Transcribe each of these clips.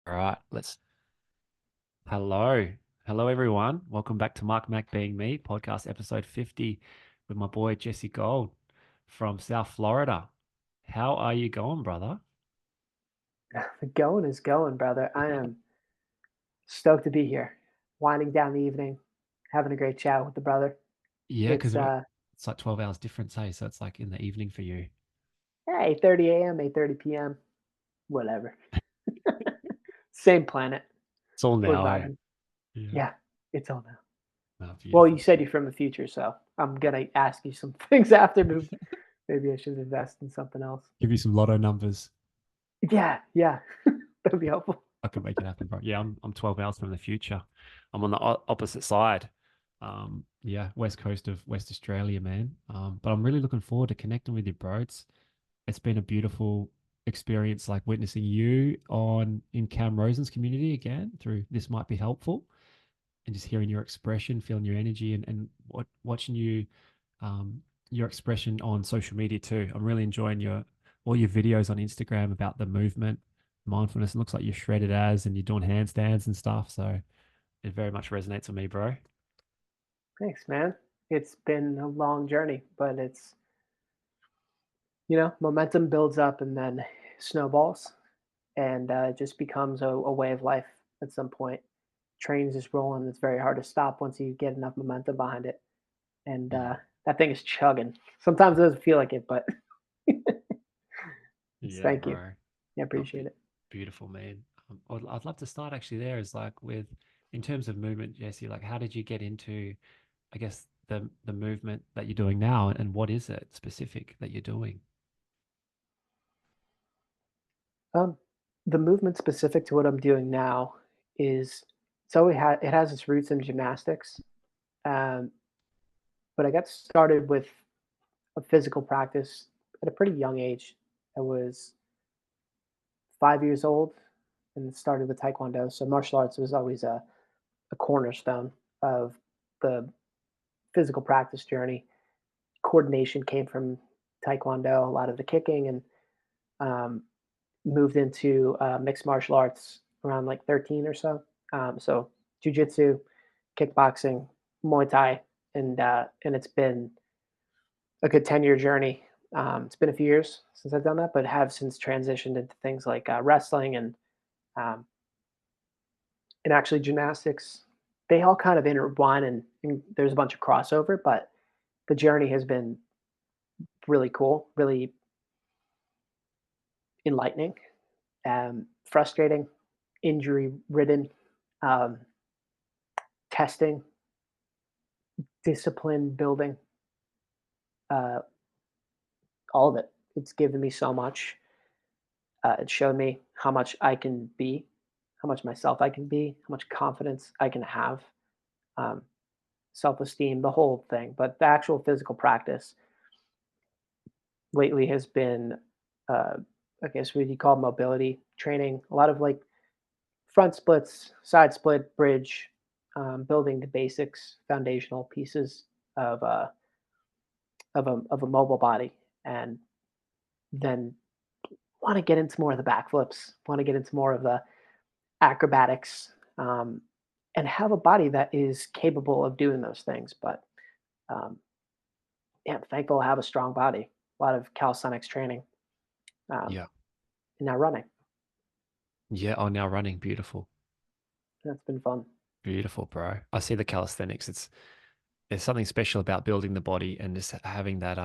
All right, hello. Hello, everyone. Welcome back to Mack Being Me, podcast episode 50 with my boy Jesse Gold from South Florida. How are you going, brother? The going is going, brother. I am stoked to be here. Winding down the evening, having a great chat with the brother. Yeah, It's because it's like 12 hours difference, hey? So it's like in the evening for you. 8:30 a.m., 8:30 p.m., whatever. Same planet. It's all We're now, eh? vibing. Yeah. Yeah, it's all now. No, Well, you beautiful. said you're from the future, so I'm gonna ask you some things after. Maybe I should invest in something else. Give you some lotto numbers. Yeah, yeah, that'd be helpful. I could make it happen, bro. Yeah, I'm 12 hours from the future. I'm on the opposite side. Yeah, west coast of West Australia, man. But I'm really looking forward to connecting with you, bro. It's been a beautiful experience, like witnessing you on in Cam Rosin's community again through This Might Be Helpful, and just hearing your expression, feeling your energy, and watching you, your expression on social media too. I'm really enjoying your all your videos on Instagram about the movement, mindfulness. It looks like you're shredded as, and you're doing handstands and stuff. So it very much resonates with me, bro. Thanks, man. It's been a long journey, but it's momentum builds up and then snowballs, and it just becomes a way of life at some point. Trains just rolling. It's very hard to stop once you get enough momentum behind it. And Yeah, that thing is chugging. Sometimes it doesn't feel like it, but yeah, thank you. bro. I Oh, appreciate it. beautiful, man. I'd love to start actually there is like with in terms of movement, Jesse, like how did you get into, I guess, the movement that you're doing now and what is it specific that you're doing? Um, the movement specific to what I'm doing now is it has its roots in gymnastics, um, but I got started with a physical practice at a pretty young age. I was 5 years old and started with Taekwondo. So martial arts was always a cornerstone of the physical practice journey. Coordination came from Taekwondo, a lot of the kicking, and um, moved into mixed martial arts around like 13 or so. So jujitsu, kickboxing, Muay Thai, and it's been a good 10-year journey. It's been a few years since I've done that, but have since transitioned into things like wrestling um, and actually gymnastics. They all kind of intertwine, and there's a bunch of crossover, but the journey has been really cool, really enlightening, frustrating, injury ridden, um, testing, discipline building, uh, all of it. It's given me so much. It showed me how much I can be, how much myself I can be, how much confidence I can have, um, self esteem, the whole thing. But the actual physical practice lately has been, uh, I guess, what you call mobility training. A lot of like front splits, side split, bridge, building the basics, foundational pieces of a mobile body, and then want to get into more of the backflips, want to get into more of the acrobatics, and have a body that is capable of doing those things. But um, yeah, I'm thankful to have a strong body. A lot of calisthenics training, um, Yeah. and now running. Yeah. Oh, now running. Beautiful. That's been fun. Beautiful, bro. I see the calisthenics. There's something special about building the body and just having that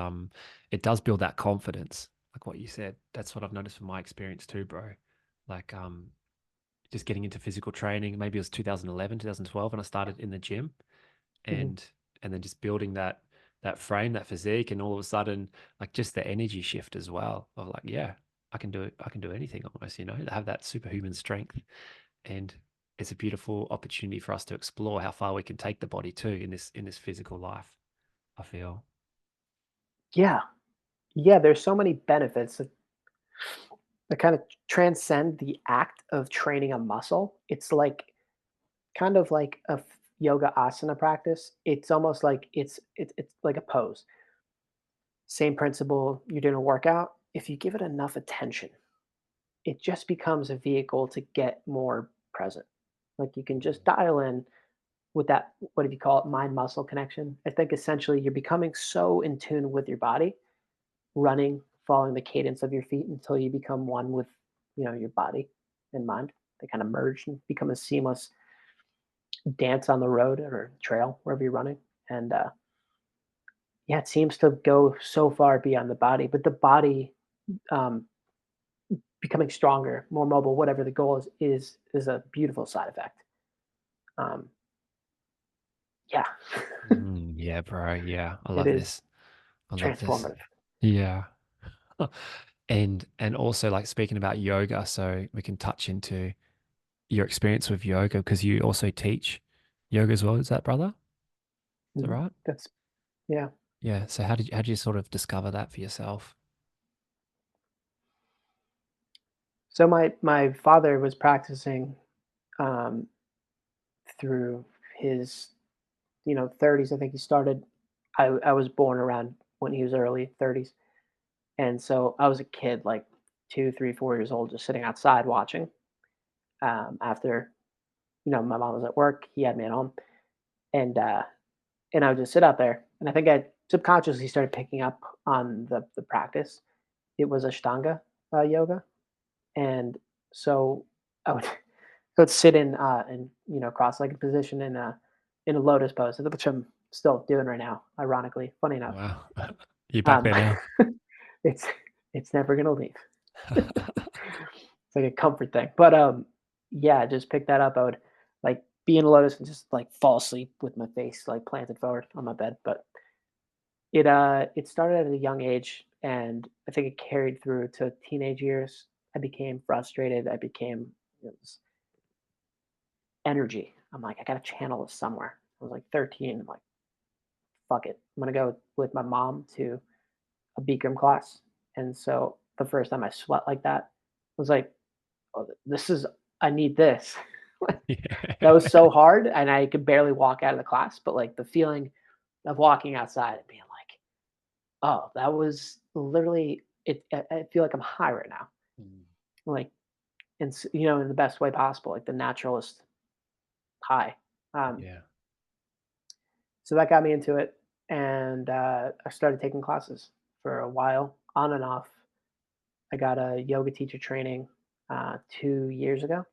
it does build that confidence. Like what you said. That's what I've noticed from my experience too, bro. Like just getting into physical training. Maybe it was 2011, 2012 when I started in the gym Mhm. and then just building that frame, that physique, and all of a sudden, like just the energy shift as well of like, yeah, I can do it. I can do anything almost, have that superhuman strength. And it's a beautiful opportunity for us to explore how far we can take the body too in this physical life, I feel. Yeah, yeah. There's so many benefits that kind of transcend the act of training a muscle. It's like kind of like a yoga asana practice. It's almost like it's like a pose. Same principle. You're doing a workout. If you give it enough attention, it just becomes a vehicle to get more present. Like you can just dial in with that, what do you call it, mind muscle connection. I think essentially you're becoming so in tune with your body, running, following the cadence of your feet until you become one with, your body and mind. They kind of merge and become a seamless dance on the road or trail wherever you're running. And yeah, it seems to go so far beyond the body, but the body um, becoming stronger, more mobile, whatever the goal is a beautiful side effect. Um, yeah, Yeah, bro. Yeah, I it love is this. I love this. transformative. Yeah. And also like speaking about yoga, so we can touch into your experience with yoga because you also teach yoga as well. Is that brother? Is that Mhm. right? That's yeah. Yeah. So how did you sort of discover that for yourself? So my father was practicing um, through his 30s. I think he started. I was born around when he was early 30s, and so I was a kid, like 2, 3, 4 years old, just sitting outside watching. After my mom was at work, he had me at home, and I would just sit out there. And I think I subconsciously started picking up on the practice. It was Ashtanga yoga, and so I would sit in cross-legged position in a lotus pose, which I'm still doing right now. Ironically, funny enough, Wow. You back um, there now? it's it's never gonna leave. It's like a comfort thing. But yeah, just pick that up. I would like be in a lotus and just like fall asleep with my face like planted forward on my bed. But it started at a young age, and I think it carried through to teenage years. I became frustrated. I became this energy. I'm like, I gotta channel this somewhere. I was like 13. I'm like, fuck it. I'm gonna go with my mom to a Bikram class. And so the first time I sweat like that, I was like, oh, this is I need this. That was Yeah. so hard, and I could barely walk out of the class. But like the feeling of walking outside and being like, oh, that was literally it. I feel like I'm high right now, Mm. like, in the best way possible, like the naturalist high. Um, Yeah. so that got me into it, and I started taking classes for a while, on and off. I got a yoga teacher training 2 years ago.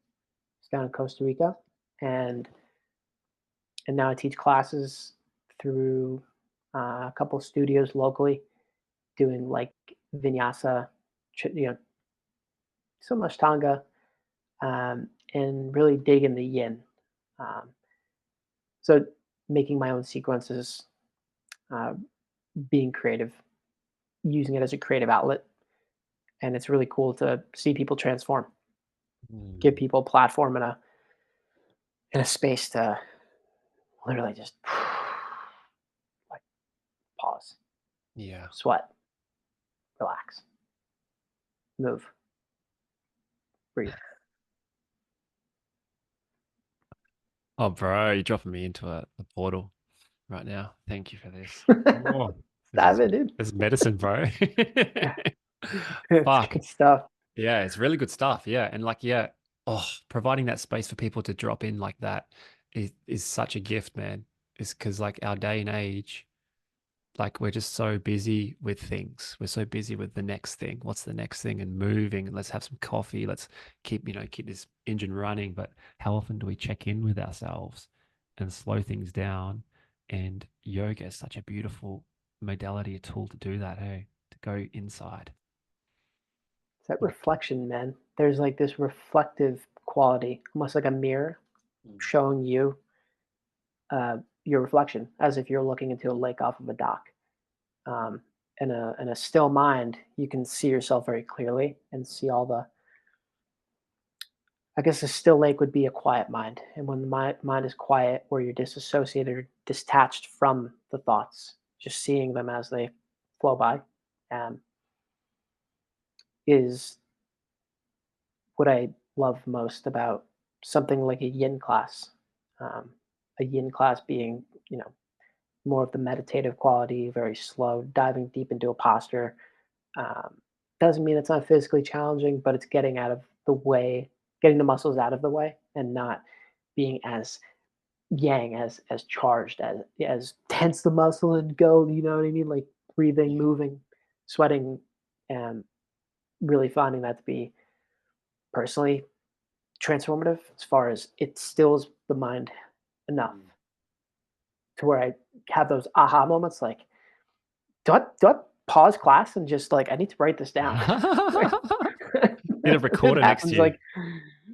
It's down in Costa Rica, and now I teach classes through a couple of studios locally, doing like vinyasa, so much tanga, and really digging the yin. Um, so making my own sequences, uh, being creative, using it as a creative outlet, and it's really cool to see people transform, give Mm. people a platform and a space to literally just like pause, Yeah. sweat, relax, move, breathe. Oh, bro, you're dropping me into a portal right now. Thank you for this. Oh, this is Dive in, dude. this is medicine, bro. It's Fuck. good stuff. Yeah, it's really good stuff. Yeah. And like, yeah, oh, providing that space for people to drop in like that is such a gift, man. It's because like our day and age, like we're just so busy with things. We're so busy with the next thing. What's the next thing? And moving and let's have some coffee. Let's keep this engine running. But how often do we check in with ourselves and slow things down? And yoga is such a beautiful modality, a tool to do that, hey, to go inside. It's that Like, reflection, man. There's like this reflective quality, almost like a mirror mm, showing you your reflection, as if you're looking into a lake off of a dock. Um, in a still mind, you can see yourself very clearly and see all the. I guess a still lake would be a quiet mind, and when the mind is quiet, where you're disassociated or detached from the thoughts, just seeing them as they flow by, um, is what I love most about something like a yin class. Um, a yin class being, more of the meditative quality, very slow, diving deep into a posture, um, Doesn't mean it's not physically challenging, but it's getting out of the way, getting the muscles out of the way, and not being as yang, as charged, as tense the muscle and go. You know what I mean? Like breathing, moving, sweating, and really finding that to be personally transformative as far as it stills the mind enough Mm. to where I have those aha moments like, do I pause class and just like I need to write this down? Like, Need a it recorder next to happens you. like,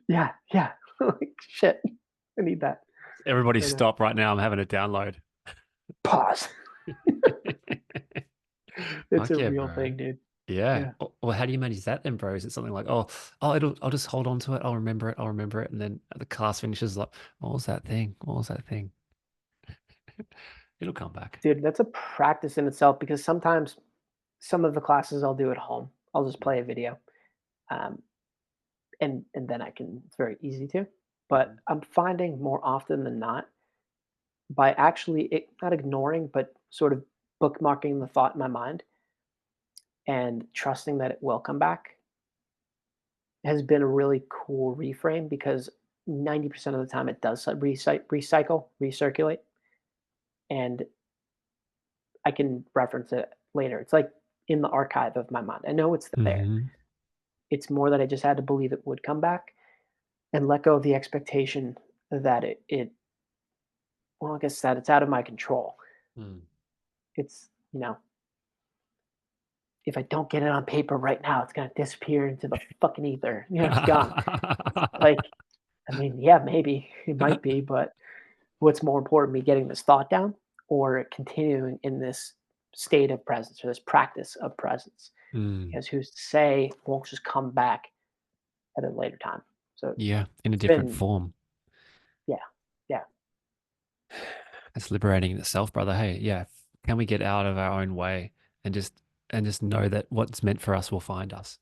yeah, yeah. Like shit. I need that. Everybody And stop right now. I'm having a download. pause. It's a Fuck yeah, real bro. thing, dude. Yeah. Yeah. Well, how do you manage that then, bro? Is it something like, I'll just hold on to it. I'll remember it. I'll remember it. And then the class finishes like, what was that thing? What was that thing? It'll come back. Dude, that's a practice in itself because sometimes some of the classes I'll do at home. I'll just play a video. Um, and then I can it's very easy to. But Mhm. I'm finding more often than not by actually not ignoring, but sort of bookmarking the thought in my mind and trusting that it will come back has been a really cool reframe because 90% of the time it does recirculate, and I can reference it later. It's like in the archive of my mind. I know it's there. Mhm. It's more that I just had to believe it would come back and let go of the expectation that well, I guess that it's out of my control. Mm. It's, if I don't get it on paper right now, it's gonna disappear into the fucking ether. It's gone. Like, I mean, yeah, maybe it might be, but what's more important, me getting this thought down or continuing in this state of presence or this practice of presence? Mm. Because who's to say it won't just come back at a later time? So Yeah, in a it's different been, form. yeah, yeah, It's liberating in itself, brother. Hey, yeah. Can we get out of our own way and just know that what's meant for us will find us?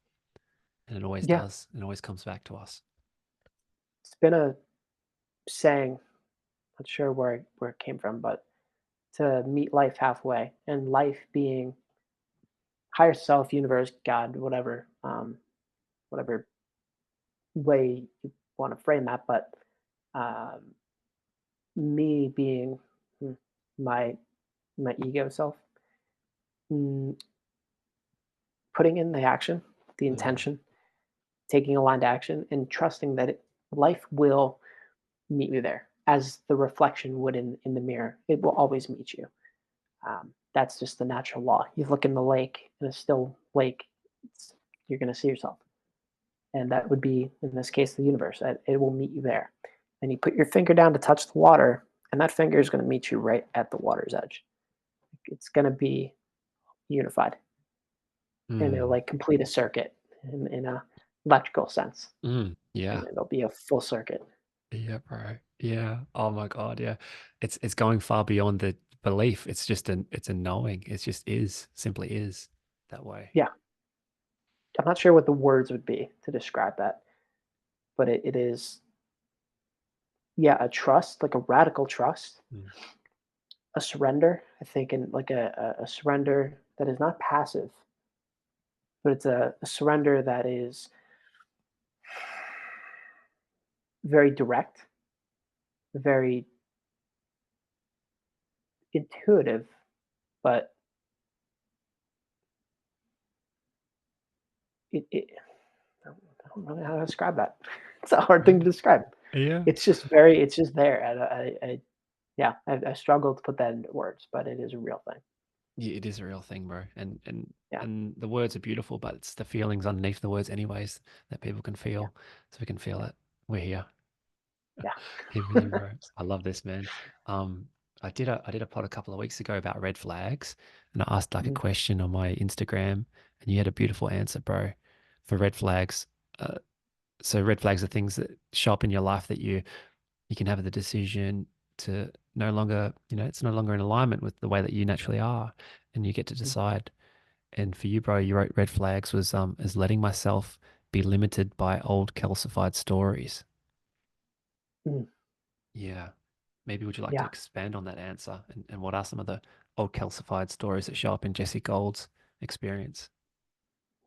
And it always yeah. does. It always comes back to us. It's been a saying. Not sure where it came from, but to meet life halfway, and life being higher self, universe, God, whatever way you want to frame that, but um, me being mm, my my ego self, mm, putting in the action, the Mm. intention, taking aligned action, and trusting that life will meet you there, as the reflection would in the mirror. It will always meet you. That's just the natural law. You look in the lake, in a still lake, you're going to see yourself. And that would be, in this case, the universe. It will meet you there. And you put your finger down to touch the water, and that finger is going to meet you right at the water's edge. It's going to be unified, and it'll Mm. like complete a circuit in a electrical sense, Mm. and Yeah. it'll be a full circuit. Yeah, bro. Yeah. Oh my God. Yeah. It's going far beyond the belief. It's a knowing. It just is, simply is that way. Yeah, I'm not sure what the words would be to describe that, but it is, yeah, a trust, like a radical trust, Mm. a surrender. I think, in like a surrender that is not passive, but it's a surrender that is very direct, very intuitive, but it I don't know how to describe that. It's a hard thing to describe. Yeah. It's just there. Yeah, I struggle to put that into words, but it is a real thing. Yeah, it is a real thing, bro. Yeah, And the words are beautiful, but it's the feelings underneath the words anyways that people can yeah, feel. So we can feel yeah, it. We're here. Here with you, yeah. bro. I love this, man. Um, I did a pod a couple of weeks ago about red flags, and I asked like a Mhm, question on my Instagram, and you had a beautiful answer, bro, for red flags. Uh, so red flags are things that show up in your life that you can have the decision to no longer, it's no longer in alignment with the way that you naturally are, and you get to mhm, decide. And for you, bro, you wrote red flags was as letting myself be limited by old calcified stories. mhm. Yeah. Maybe would you like to Yeah. expand on that answer? And what are some of the old calcified stories that show up in Jesse Gold's experience?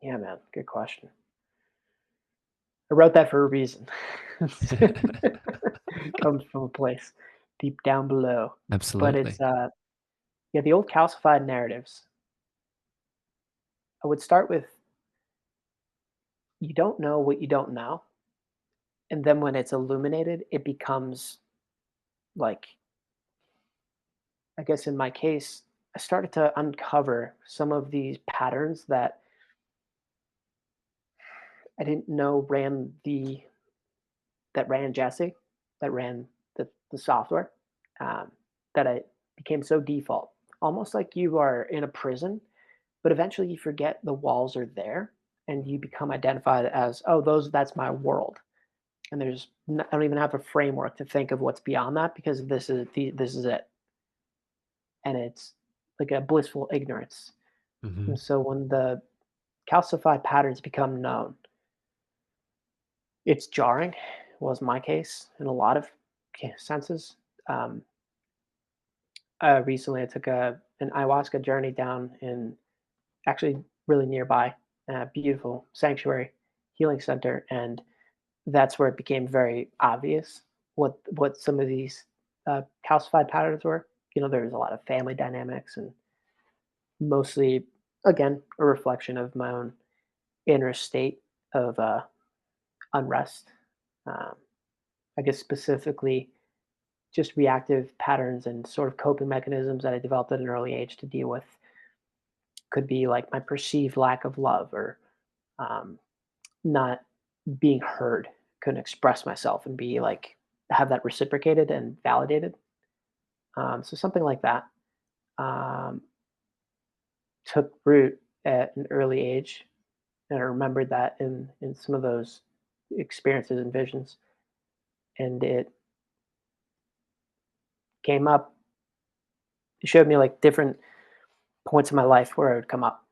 Yeah, man. Good question. I wrote that for a reason. Comes from a place deep down below. But it's Absolutely. yeah, the old calcified narratives. I would start with you don't know what you don't know. And then when it's illuminated, it becomes like, I guess in my case, I started to uncover some of these patterns that I didn't know ran Jesse, that ran the software, um, that I became so default, almost like you are in a prison, but eventually you forget the walls are there, and you become identified as, oh, those that's my world, and I don't even have a framework to think of what's beyond that because this is it, and it's like a blissful ignorance. Hmm. And so when the calcified patterns become known, it's jarring. Was my case in a lot of senses. Um, Recently, I took an ayahuasca journey down in actually really nearby, a beautiful sanctuary healing center, and that's where it became very obvious what some of these calcified patterns were. You know, there was a lot of family dynamics, and mostly, again, a reflection of my own inner state of unrest. Um, I guess specifically just reactive patterns and sort of coping mechanisms that I developed at an early age to deal with. Could be like my perceived lack of love or um, not being heard, couldn't express myself and be like have that reciprocated and validated. So something like that um, took root at an early age, and I remembered that in some of those experiences and visions, and it came up. It showed me like different points in my life where it would come up,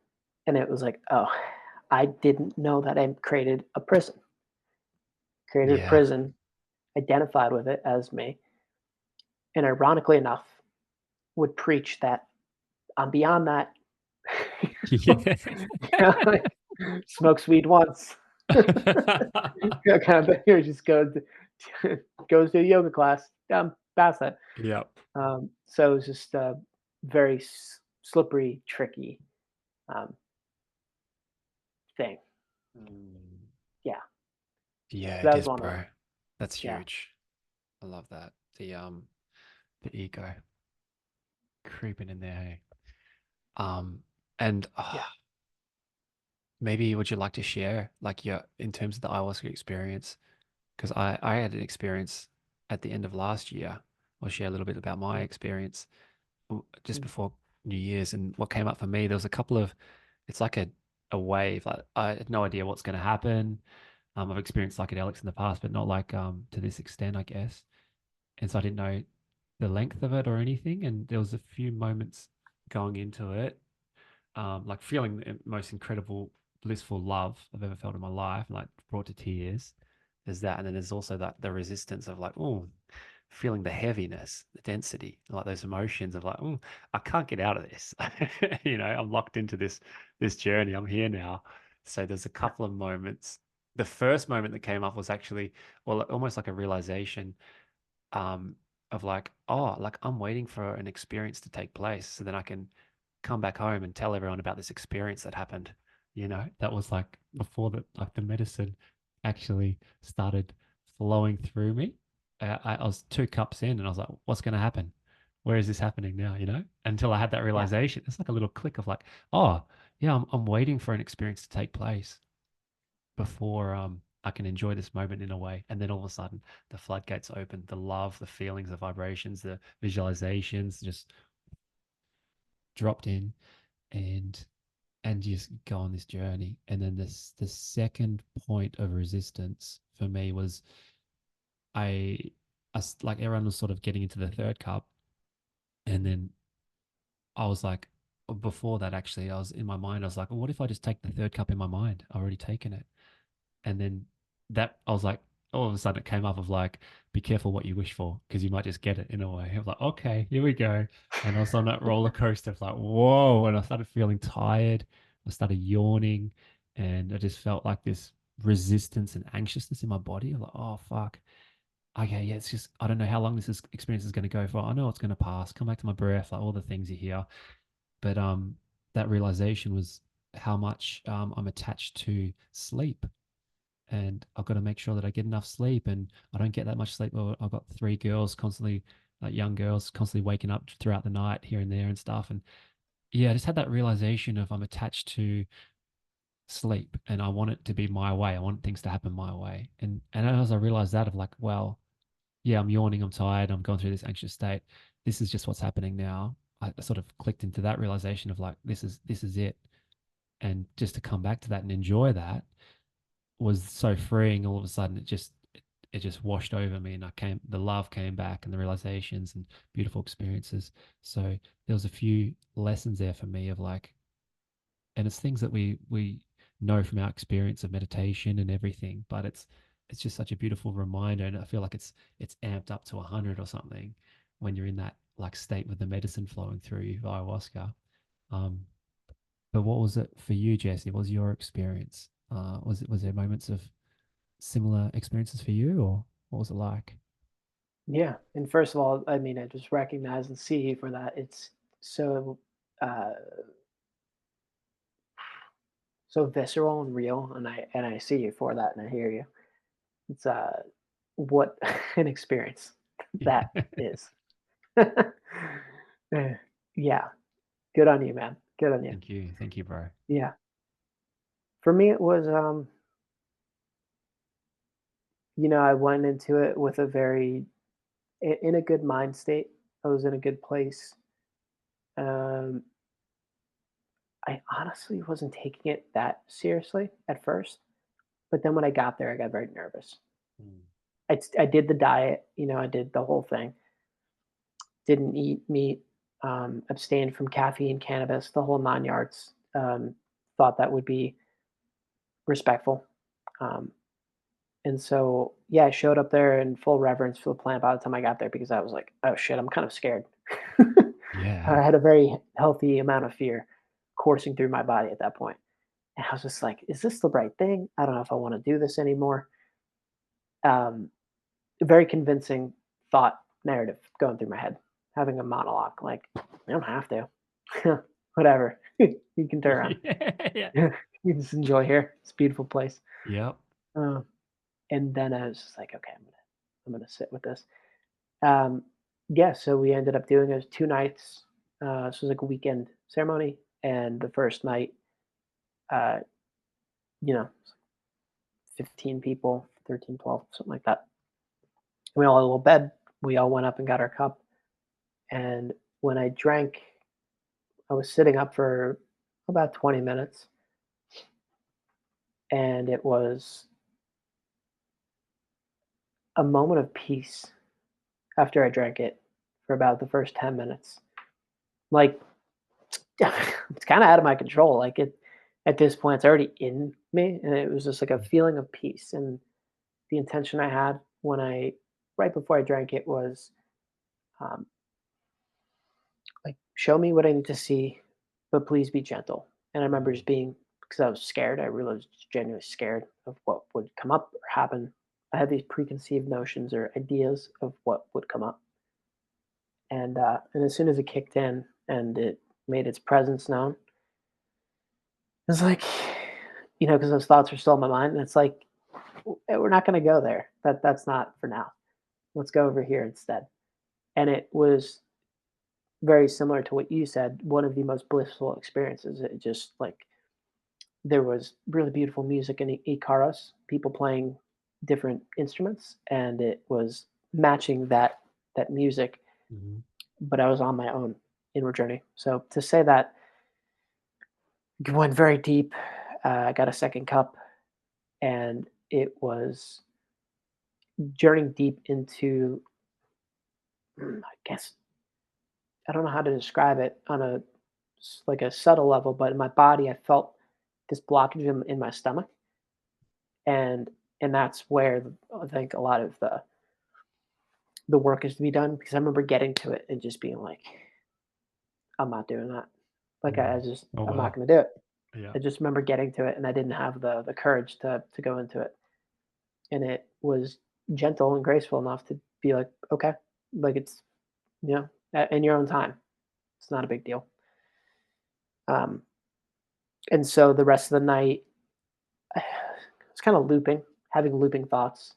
and it was like, oh, I didn't know that I created a Yeah. prison, identified with it as me, and ironically enough, would preach that I'm beyond that. Yeah. Yeah, like, smokes weed once. Yeah, kind of here just goes to a yoga class. I'm past that. Yep. So it's just a very slippery, tricky um, thing. Mm. Yeah. Yeah, So it that was is, one of them. bro. That's Yeah. huge. I love that. The ego creeping in there. Hey? And Yeah. maybe would you like to share, like, your in terms of the ayahuasca experience? Because I had an experience at the end of last year. I'll share a little bit about my experience just Mm, before New Year's, and what came up for me. There was a couple of, it's like a wave. Like I had no idea what's going to happen. I've experienced psychedelics in the past, but not like to this extent, I guess. And so I didn't know the length of it or anything. And there was a few moments going into it, like feeling the most incredible, blissful love I've ever felt in my life, like brought to tears. There's that, and then there's also that the resistance of like, oh, feeling the heaviness, the density, like those emotions of like, oh, I can't get out of this. I'm locked into this journey. I'm here now. So there's a yeah. couple of moments. The first moment that came up was actually, well, almost like a realization um, of like, oh, like I'm waiting for an experience to take place so then I can come back home and tell everyone about this experience that happened. That was like before the medicine actually started flowing through me. I was 2 cups in and I was like, what's going to happen? Where is this happening now? Until I had that Yeah. realization. It's like a little click of like, oh, yeah, I'm waiting for an experience to take place before I can enjoy this moment in a way. And then all of a sudden, the floodgates open, the love, the feelings, the vibrations, the visualizations just dropped in, and you just go on this journey. And then the second point of resistance for me was I, like everyone was sort of getting into the third cup, and then I was like, before that actually, I was in my mind, I was like, well, what if I just take the third cup in my mind? I've already taken it. And then that I was like, all of a sudden it came up of like, be careful what you wish for because you might just get it in a way. I was like, okay, here we go. And I was on that roller coaster of like, whoa. And I started feeling tired. I started yawning. and I just felt like this resistance and anxiousness in my body. I'm like, oh fuck. Okay, yeah, it's just I don't know how long experience is going to go for. I know it's going to pass. Come back to my breath, like all the things you hear. But that realization was how much I'm attached to sleep, and I've got to make sure that I get enough sleep, and I don't get that much sleep. Well, I've got three girls constantly, like young girls, constantly waking up throughout the night here and there and stuff. And yeah, I just had that realization of I'm attached to sleep, and I want it to be my way. I want things to happen my way. And as I realized that, of like, well, yeah, I'm yawning, I'm tired, I'm going through this anxious state. This is just what's happening now. I sort of clicked into that realization of like, this is it. And just to come back to that and enjoy that was so freeing. All of a sudden, it just washed over me, and the love came back, and the realizations and beautiful experiences. So there was a few lessons there for me of like, and it's things that we know from our experience of meditation and everything, but it's just such a beautiful reminder, and I feel like it's amped up to 100 or something when you're in that like state with the medicine flowing through you via ayahuasca. um but what was it for you, Jesse? What was your experience? Was there moments of similar experiences for you, or what was it like? Yeah, and first of all, I mean, I just recognize and see you for that. It's so uh, so visceral and real, and I see you for that, and I hear you. It's what an experience that is. Eh, yeah, good on you, man. Good on you. Thank you, bro. Yeah, for me, it was I went into it with a very in a good mind state. I was in a good place. Um, I honestly wasn't taking it that seriously at first, but then when I got there, I got very nervous. Mm. I did the diet, I did the whole thing. Didn't eat meat, abstained from caffeine, cannabis, the whole 9 yards. Thought that would be respectful. Um, and so, yeah, I showed up there in full reverence for the plant by the time I got there because I was like, oh shit, I'm kind of scared. Yeah. I had a very healthy amount of fear coursing through my body at that point. And I was just like, is this the right thing? I don't know if I want to do this anymore. Um, very convincing thought narrative going through my head, having a monologue like, "I don't have to. Whatever. You can turn around. Yeah, yeah. You just enjoy here. It's a beautiful place." Yep. Uh, and then I was just like, "Okay, I'm gonna sit with this." Um, yeah, so we ended up doing it 2 nights. This was like a weekend ceremony, and the first night, uh, you know, 15 people, 13, 12, something like that. We all had a little bed. We all went up and got our cup. And when I drank, I was sitting up for about 20 minutes, and it was a moment of peace after I drank it for about the first 10 minutes. Like, it's kind of out of my control. Like, at this point, it's already in me. And it was just like a feeling of peace. And the intention I had right before I drank it was um, like, show me what I need to see, but please be gentle. And I remember Mm. just being, because I was scared. I really was genuinely scared of what would come up or happen. I had these preconceived notions or ideas of what would come up. And as soon as it kicked in and it made its presence known, it's like, because those thoughts are still in my mind. And it's like, We're not going to go there. That's not for now. Let's go over here instead." And it was very similar to what you said, one of the most blissful experiences. It just like there was really beautiful music in Ikaros, people playing different instruments, and it was matching that music. Mhm. But I was on my own inward journey. So to say that went very deep, I got a second cup, and it was journeying deep into, I guess I don't know how to describe it on like a subtle level, but in my body, I felt this blockage in my stomach, and that's where I think a lot of the work is to be done. Because I remember getting to it and just being like, I'm not doing that. Like Mm. Oh I'm not wow. going to do it. Yeah. I just remember getting to it, and I didn't have the courage to go into it. And it was gentle and graceful enough to be like, okay, like it's, you know, in your own time. It's not a big deal. Um, and so the rest of the night, I was kind of looping, having looping thoughts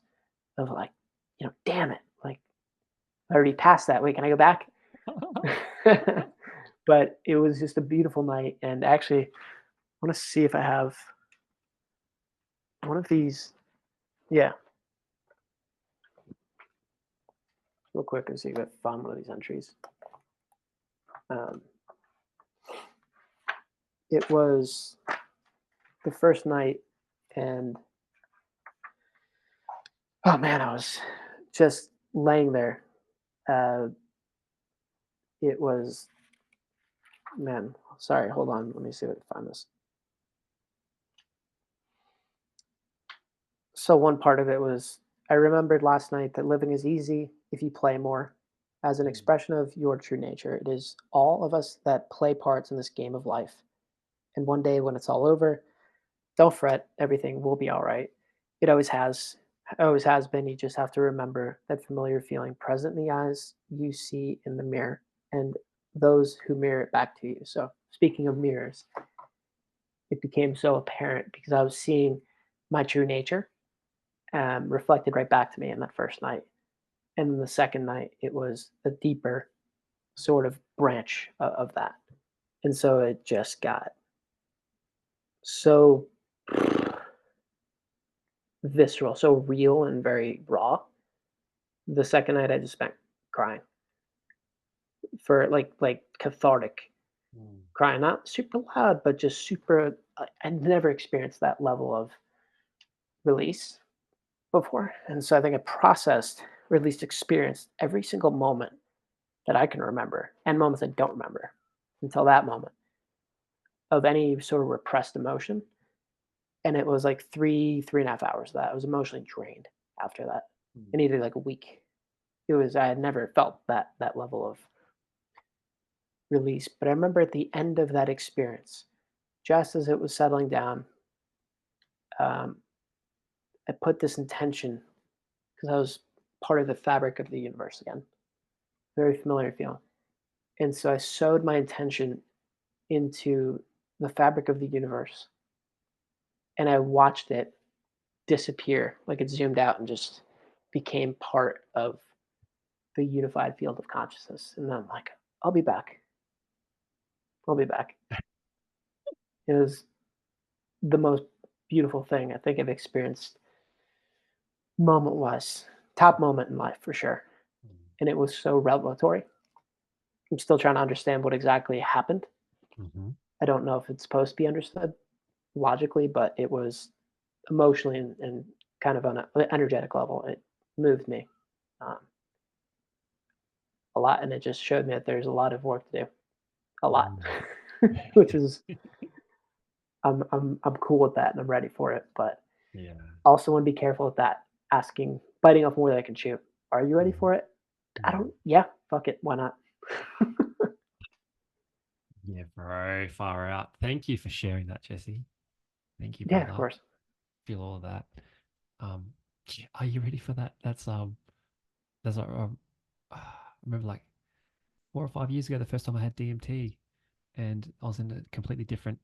of like, damn it, like I already passed that. Wait, can I go back? But it was just a beautiful night, and actually, I want to see if I have one of these. Yeah, real quick and see if I found one of these entries. Um, it was the first night, and oh man, I was just laying there. Uh, it was man. Sorry, hold on. Let me see if I can find this. So one part of it was I remembered last night that living is easy if you play more. As an Mm. expression of your true nature, it is all of us that play parts in this game of life. And one day when it's all over, don't fret, everything will be all right. It always has been. You just have to remember that familiar feeling present in the eyes you see in the mirror and those who mirror it back to you. So, speaking of mirrors, it became so apparent because I was seeing my true nature reflected right back to me in that first night. And then the second night, it was a deeper sort of branch of that. And so it just got so visceral, so real and very raw. The second night I just spent crying for like cathartic Mm. crying, not super loud, but just super. I'd never experienced that level of release before, and so I think I processed, or at least experienced, every single moment that I can remember, and moments I don't remember until that moment of any sort of repressed emotion. And it was like 3.5 hours of that. I was emotionally drained after that. I Mm. needed like a week. It was I had never felt that level of release. But I remember at the end of that experience, just as it was settling down, um, I put this intention because I was part of the fabric of the universe again. Very familiar feeling. And so I sewed my intention into the fabric of the universe and I watched it disappear, like it zoomed out and just became part of the unified field of consciousness. And then I'm like, I'll be back. I'll be back. It was the most beautiful thing I think I've experienced moment wise. Top moment in life for sure. And it was so revelatory. I'm still trying to understand what exactly happened. Mm-hmm. I don't know if it's supposed to be understood logically, but it was emotionally and kind of on an energetic level. It moved me um, a lot, and it just showed me that there's a lot of work to do, a lot, Mm. which is I'm cool with that and I'm ready for it. But Yeah. also want to be careful with that. Asking, biting off more than I can chew. Are you ready Mhm. for it? I Mm. don't. Yeah, fuck it. Why not? Yeah, bro, far out. Thank you for sharing that, Jesse. Thank you, Yeah, of brother. course. Feel all of that. Um, yeah, are you ready for that? That's I remember like 4 or 5 years ago, the first time I had DMT, and I was in a completely different,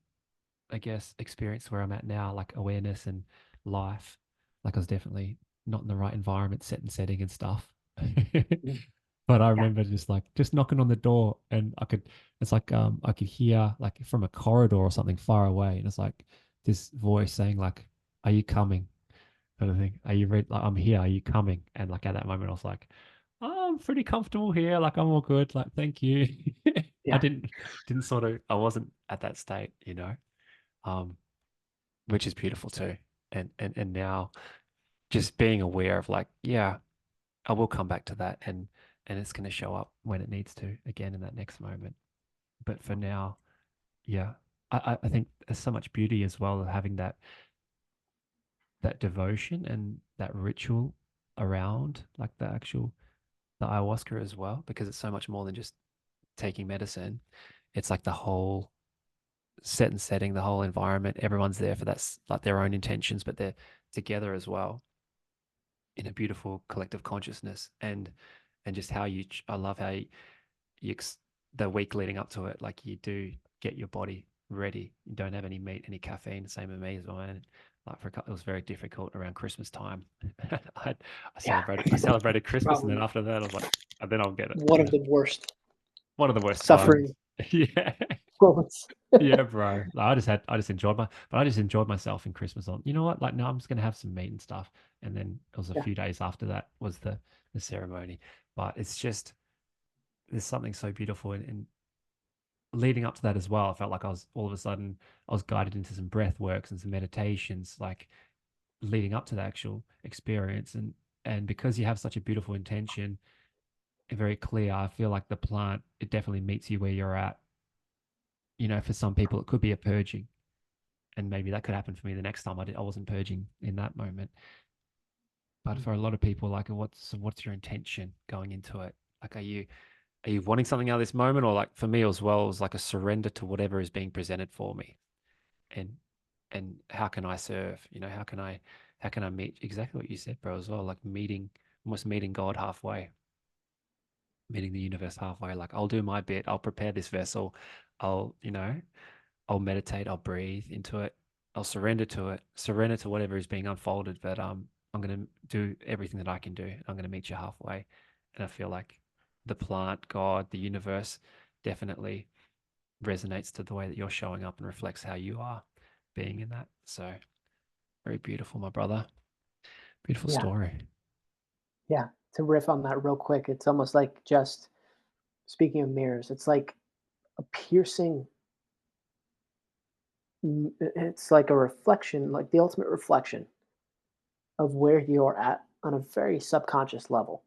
I guess, experience where I'm at now, like awareness and life. Like I was definitely not in the right environment, set and setting and stuff. Mm, But I yeah, remember just knocking on the door, and it's like I could hear like from a corridor or something far away, and it's like this voice saying like, "Are you coming?" Kind of thing. Are you ready? Like, I'm here. Are you coming? And like at that moment, I was like, oh, I'm pretty comfortable here. Like I'm all good. Like thank you. I yeah, didn't sort of. I wasn't at that state, um, which is beautiful too. And now just being aware of like, yeah, I will come back to that, and it's going to show up when it needs to again in that next moment. But for now, yeah, I think there's so much beauty as well of having that devotion and that ritual around like the ayahuasca as well, because it's so much more than just taking medicine. It's like the whole set and setting, the whole environment. Everyone's there for like their own intentions, but they're together as well in a beautiful collective consciousness. And just how I love how you the week leading up to it, like you do get your body ready. You don't have any meat, any caffeine. Same with me as well. And like it was very difficult around Christmas time. I, Yeah, I celebrated it's Christmas, and then probably after that, I was like, and then I'll get it. one of the worst One of the worst times. suffering Yeah. moments. Yeah, bro. Like, I just enjoyed but I just enjoyed myself in Christmas. On, you know what? Like, no, I'm just gonna have some meat and stuff. And then it was a Yeah, few days after that was the ceremony. But it's just there's something so beautiful in leading up to that as well. I felt like I was all of a sudden I was guided into some breath works and some meditations, like leading up to the actual experience. And because you have such a beautiful intention, very clear, I feel like the plant it definitely meets you where you're at. You know, for some people it could be a purging, and maybe that could happen for me the next time I wasn't purging in that moment. But for a lot of people, like, what's your intention going into it? Like, are you wanting something out of this moment, or like for me as well, it was like a surrender to whatever is being presented for me, and how can I serve? You know, how can I meet exactly what you said, bro, as well, like meeting almost meeting God halfway, meeting the universe halfway. Like I'll do my bit, I'll prepare this vessel, I'll I'll meditate, I'll breathe into it, I'll surrender to whatever is being unfolded. But I'm gonna do everything that I can do. I'm gonna meet you halfway, and I feel like the plant, God, the universe, definitely resonates to the way that you're showing up and reflects how you are being in that. So very beautiful, my brother. Beautiful yeah, story. yeah. To riff on that real quick, it's almost like just speaking of mirrors. It's like a piercing. It's like a reflection, like the ultimate reflection of where you're at on a very subconscious level.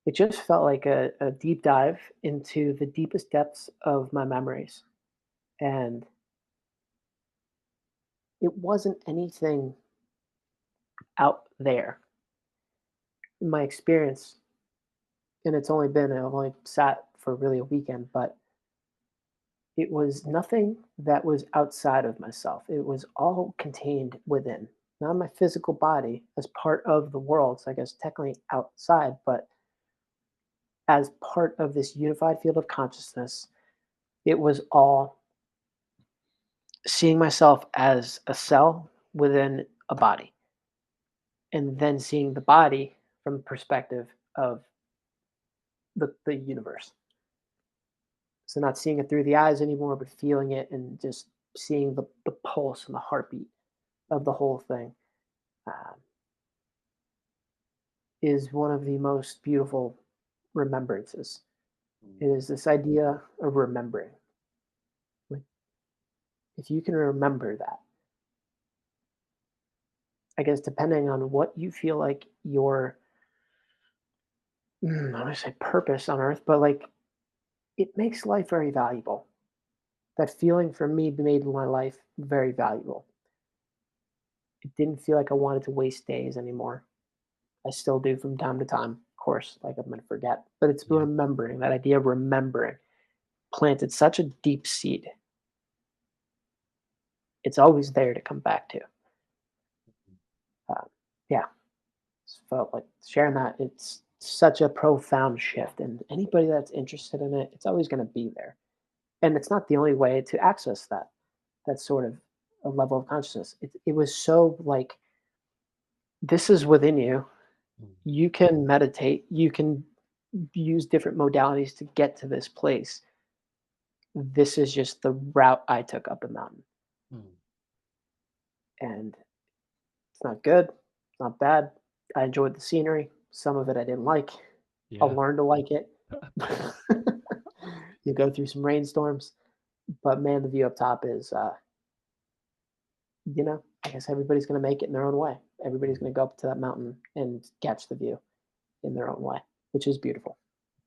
It just felt like a deep dive into the deepest depths of my memories. And it wasn't anything out there. In my experience, and I've only sat for really a weekend, but it was nothing that was outside of myself. It was all contained within, not my physical body as part of the world. So I guess technically outside, but as part of this unified field of consciousness, it was all seeing myself as a cell within a body, and then seeing the body from the perspective of the universe. So not seeing it through the eyes anymore, but feeling it and just seeing the pulse and the heartbeat of the whole thing um, is one of the most beautiful remembrances. It is this idea of remembering. Like, if you can remember that, I guess depending on what you feel like your I want to say purpose on earth, but like it makes life very valuable. That feeling for me made my life very valuable. It didn't feel like I wanted to waste days anymore. I still do from time to time, of course, like I'm going to forget, but it's Yeah. remembering that idea of remembering planted such a deep seed. It's always there to come back to. Uh, yeah, just felt like sharing that. It's such a profound shift, and anybody that's interested in it, it's always going to be there. And it's not the only way to access that sort of a level of consciousness. It was so like this is within you. You can meditate. You can use different modalities to get to this place. This is just the route I took up a mountain, Mm. and it's not good. It's not bad. I enjoyed the scenery. Some of it I didn't like. I'll Yeah. learn to like it. You go through some rainstorms, but man, the view up top is, I guess everybody's going to make it in their own way. Everybody's going to go up to that mountain and catch the view in their own way, which is beautiful,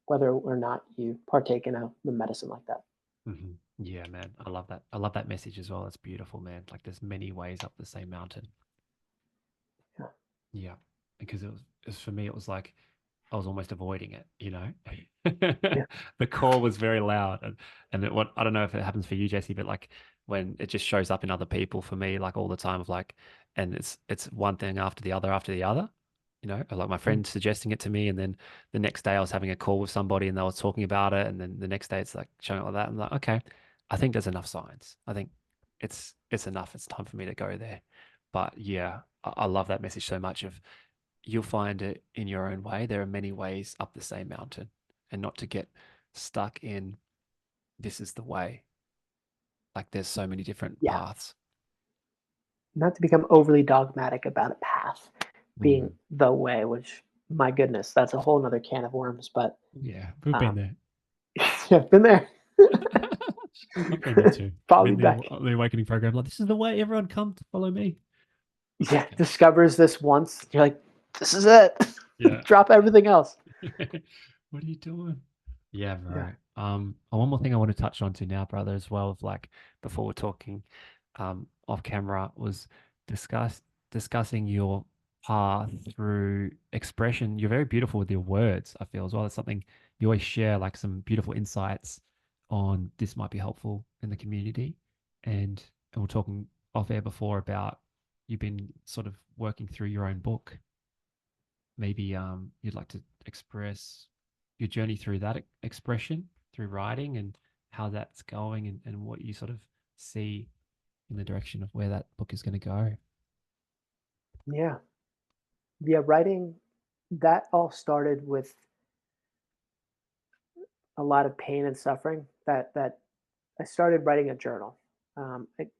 whether or not you partake in a medicine like that. Hmm. Yeah, man. I love that. I love that message as well. It's beautiful, man. Like there's many ways up the same mountain. Yeah. Yeah. Because it was for me, it was like I was almost avoiding it, you know. Yeah. The call was very loud, and what I don't know if it happens for you, Jesse, but like when it just shows up in other people for me, like all the time of like, and it's one thing after the other, you know, like my Mm. friend suggesting it to me, and then the next day I was having a call with somebody and they were talking about it, and then the next day it's like showing up like that. I'm like, okay, I think there's enough signs. I think it's enough. It's time for me to go there. But yeah, I love that message so much of you'll find it in your own way. There are many ways up the same mountain, and not to get stuck in this is the way. Like there's so many different Yeah. paths. Not to become overly dogmatic about a path being Mm. the way, which my goodness, that's a whole nother can of worms. But Yeah, we've been um, there. yeah, I've been there. I've been there too. Follow I'm me in back. the awakening program. Like this is the way. Everyone come to follow me. Yeah, Yeah, discovers this once. You're like, this is it. yeah. Drop everything else. What are you doing? Yeah, Yeah. bro. One more thing I want to touch on to now, brother, as well, of like before we're talking, off camera was discuss discussing your path through expression. You're very beautiful with your words, I feel as well. It's something you always share, like some beautiful insights on this might be helpful in the community. And we're talking off air before about you've been sort of working through your own book. Maybe you'd like to express your journey through that expression through writing and how that's going, and what you sort of see in the direction of where that book is going to go. Yeah. Yeah. Writing, that all started with a lot of pain and suffering that I started writing a journal,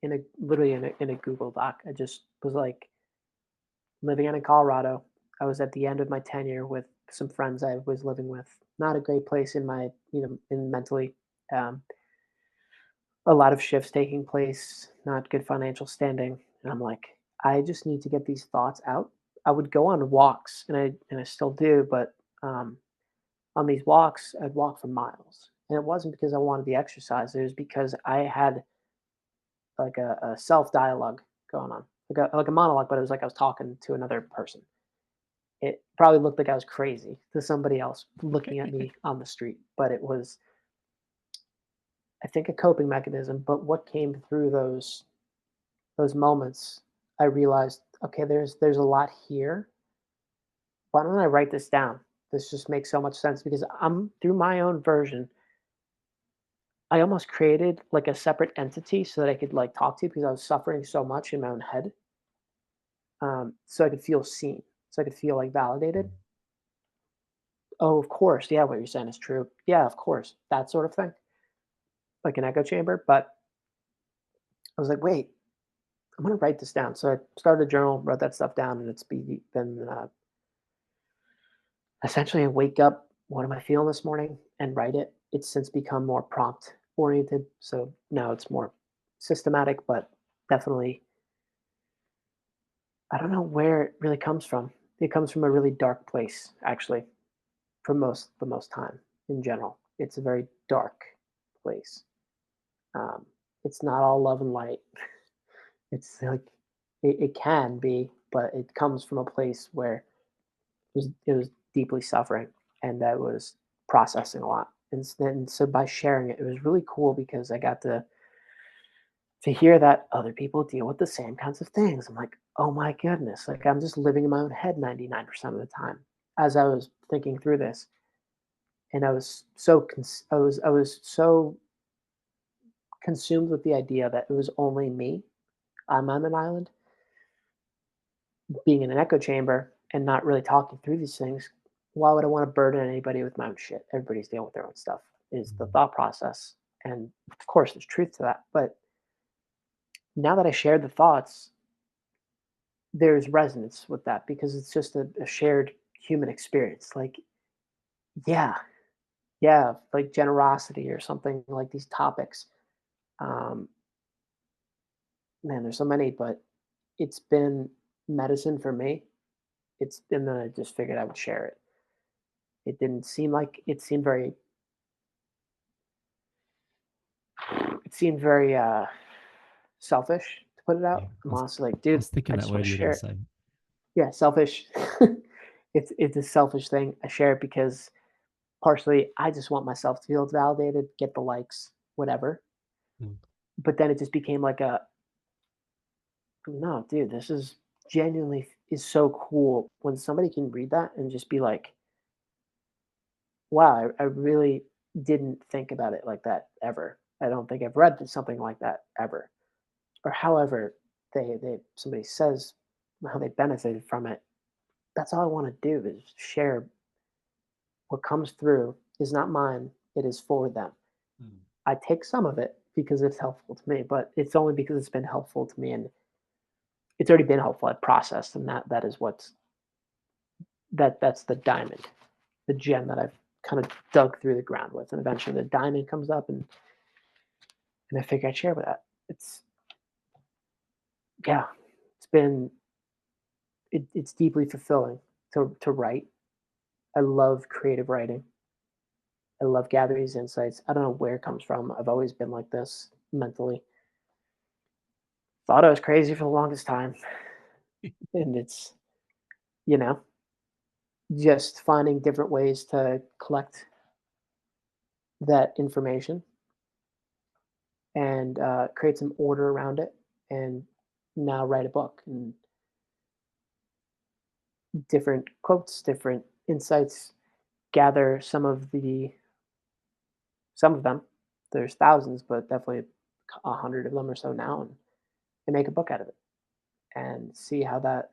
in a literally in a Google Doc. I just was like living in Colorado. I was at the end of my tenure with some friends I was living with. Not a great place in my, in mentally. Um, a lot of shifts taking place, not good financial standing. And I'm like, I just need to get these thoughts out. I would go on walks, and I still do, but on these walks, I'd walk for miles. And it wasn't because I wanted the exercise. It was because I had like a self dialogue going on, like a monologue, but it was like I was talking to another person. It probably looked like I was crazy to somebody else looking at me on the street, but it was, I think, a coping mechanism. But what came through those moments, I realized, okay, there's a lot here. Why don't I write this down? This just makes so much sense because I'm through my own version. I almost created like a separate entity so that I could like talk to because I was suffering so much in my own head. So I could feel seen, so I could feel like validated. Oh, of course, yeah, what you're saying is true. Yeah, of course, that sort of thing, like an echo chamber. But I was like, wait, I'm gonna write this down. So I started a journal, wrote that stuff down, and it's been essentially I wake up, what am I feeling this morning, and write it. It's since become more prompt oriented, so now it's more systematic, but definitely, I don't know where it really comes from. It comes from a really dark place, actually, for the most time in general. It's a very dark place. Um, it's not all love and light. It's like it can be, but it comes from a place where it was deeply suffering, and that was processing a lot. And so by sharing it, it was really cool because I got to hear that other people deal with the same kinds of things. I'm like, oh my goodness, like I'm just living in my own head 99% of the time as I was thinking through this. And I was I was so consumed with the idea that it was only me. I'm on an island, being in an echo chamber and not really talking through these things. Why would I want to burden anybody with my own shit? Everybody's dealing with their own stuff, is the thought process. And of course, there's truth to that. But now that I shared the thoughts, there's resonance with that because it's just a shared human experience. Like, yeah, yeah, like generosity or something like these topics. Um, Man, there's so many, but it's been medicine for me. And then I just figured I would share it. It didn't seem like it seemed very selfish to put it Yeah, out. I'm honestly like, I dude, was thinking I that just want word to you were going share to it. say. Yeah, selfish. it's a selfish thing. I share it because partially I just want myself to feel validated, get the likes, whatever. Mm. But then it just became like a no, dude, this is genuinely is so cool when somebody can read that and just be like, wow, I really didn't think about it like that ever. I don't think I've read something like that ever. Or however they somebody says how they benefited from it. That's all I want to do is share what comes through is not mine, it is for them. Mm. I take some of it because it's helpful to me, but it's only because it's been helpful to me and it's already been helpful. I've processed, and that is what's that's the diamond, the gem that I've kind of dug through the ground with, and eventually the diamond comes up, and I figure I'd share with that. It's yeah, it's been it's deeply fulfilling to write. I love creative writing. I love gathering these insights. I don't know where it comes from. I've always been like this mentally. Thought I was crazy for the longest time, and it's you know just finding different ways to collect that information and create some order around it, and now write a book and different quotes, different insights. Gather some of them. There's thousands, but definitely 100 of them or so now, and make a book out of it and see how that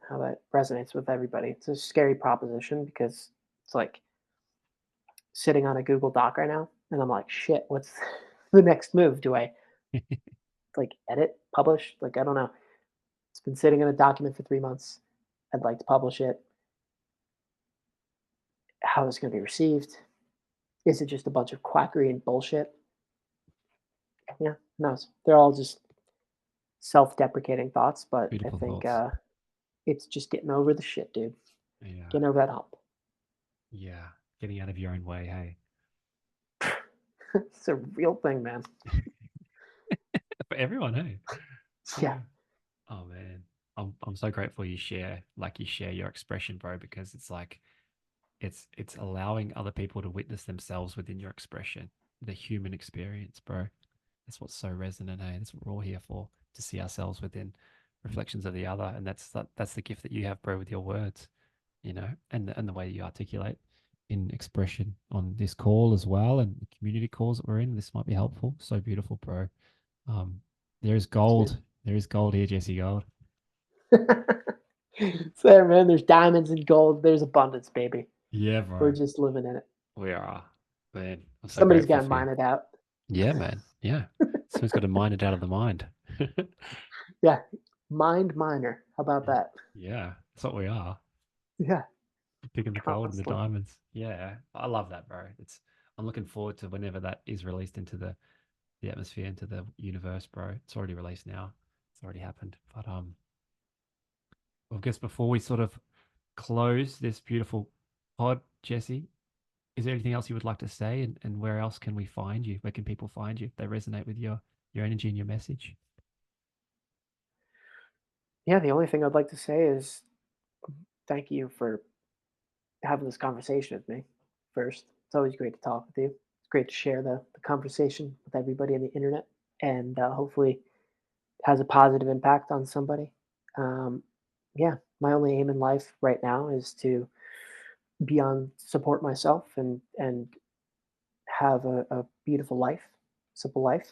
resonates with everybody. It's a scary proposition because it's like sitting on a Google Doc right now, and I'm like, shit, what's the next move? Do I like edit, publish? Like I don't know. It's been sitting in a document for 3 months. I'd like to publish it. How is it going to be received? Is it just a bunch of quackery and bullshit? Yeah, who knows? They're all just self-deprecating thoughts, but I Beautiful think thoughts. it's just getting over the shit, dude. Yeah. Getting over that hump. Yeah. Getting out of your own way. Hey. It's a real thing, man. For everyone. Hey. Yeah. Yeah. Oh man. I'm so grateful you share your expression, bro, because it's like it's allowing other people to witness themselves within your expression, the human experience, bro. That's what's so resonant, hey. That's what we're all here for, to see ourselves within reflections of the other. And that's the gift that you have, bro, with your words, and the way you articulate in expression on this call as well, and the community calls that we're in. This might be helpful. So beautiful, bro. Um, there is Thanks, dude. gold. There is gold here, Jesse Gold. It's there, man. There's diamonds and gold. There's abundance, baby. Yeah, We're bro. just living in it. We are. Man, I'm so Somebody's grateful got to for you. mine it out. Yeah, man. Yeah. Someone's got to mine it out of the mind. Yeah. Mind miner. How about Yeah. that? Yeah. That's what we are. Yeah. Picking the gold and the Constantly. diamonds. Yeah. I love that, bro. I'm looking forward to whenever that is released into the atmosphere, into the universe, bro. It's already released now. It's already happened. But I guess before we sort of close this beautiful pod, Jesse, is there anything else you would like to say, and where else can we find you? Where can people find you if they resonate with your energy and your message? Yeah. The only thing I'd like to say is thank you for having this conversation with me first. It's always great to talk with you. It's great to share the conversation with everybody on the internet, and hopefully it has a positive impact on somebody. Um, yeah, my only aim in life right now is to beyond support myself and have a beautiful life, simple life,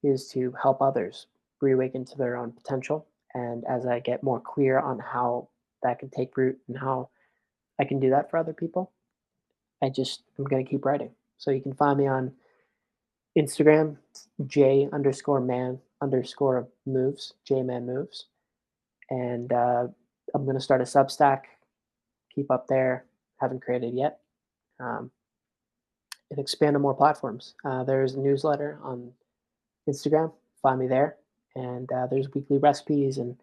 is to help others reawaken to their own potential. And as I get more clear on how that can take root and how I can do that for other people, I'm gonna keep writing. So you can find me on Instagram, J underscore man underscore moves, J man moves, and I'm gonna start a Substack. Keep up there. Haven't created yet. Um, and expand on more platforms. There's a newsletter on Instagram. Find me there, and there's weekly recipes and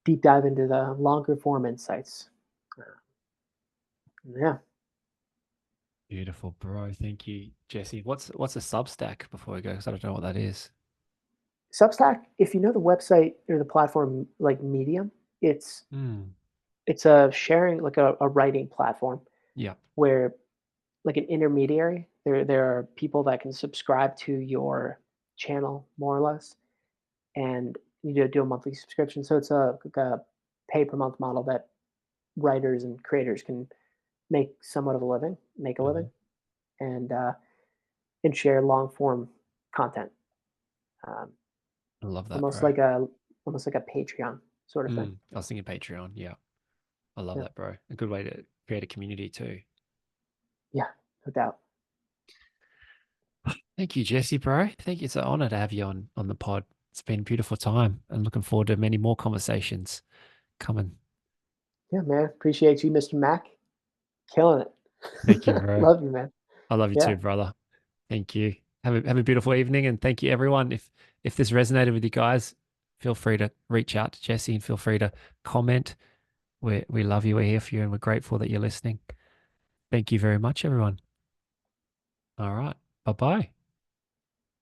deep dive into the longer form insights. Uh, yeah, Beautiful, bro. Thank you, Jesse. What's a Substack before we go? Because I don't know what that is. Substack. If you know the website or the platform like Medium, it's Hmm. it's a sharing, like a writing platform Yeah. where, like an intermediary, there are people that can subscribe to your channel more or less, and you do a monthly subscription. So it's like a pay per month model that writers and creators can make a living, Mhm. and and share long form content, um, I love that, almost bro. like a almost like a Patreon sort of thing. I was thinking Patreon. Yeah. I love Yeah, that, bro. A good way to create a community too. yeah, no doubt. Thank you, Jesse, bro. Thank you. It's an honor to have you on the pod. It's been a beautiful time and looking forward to many more conversations coming. Yeah, man. Appreciate you, Mr. Mack. Killing Thank you, it. bro. Love you, man. I love you Yeah. too, brother. Thank you. Have a beautiful evening and thank you everyone. If this resonated with you guys, feel free to reach out to Jesse and feel free to comment. We love you, we're here for you, and we're grateful that you're listening. Thank you very much, everyone. All right. Bye-bye.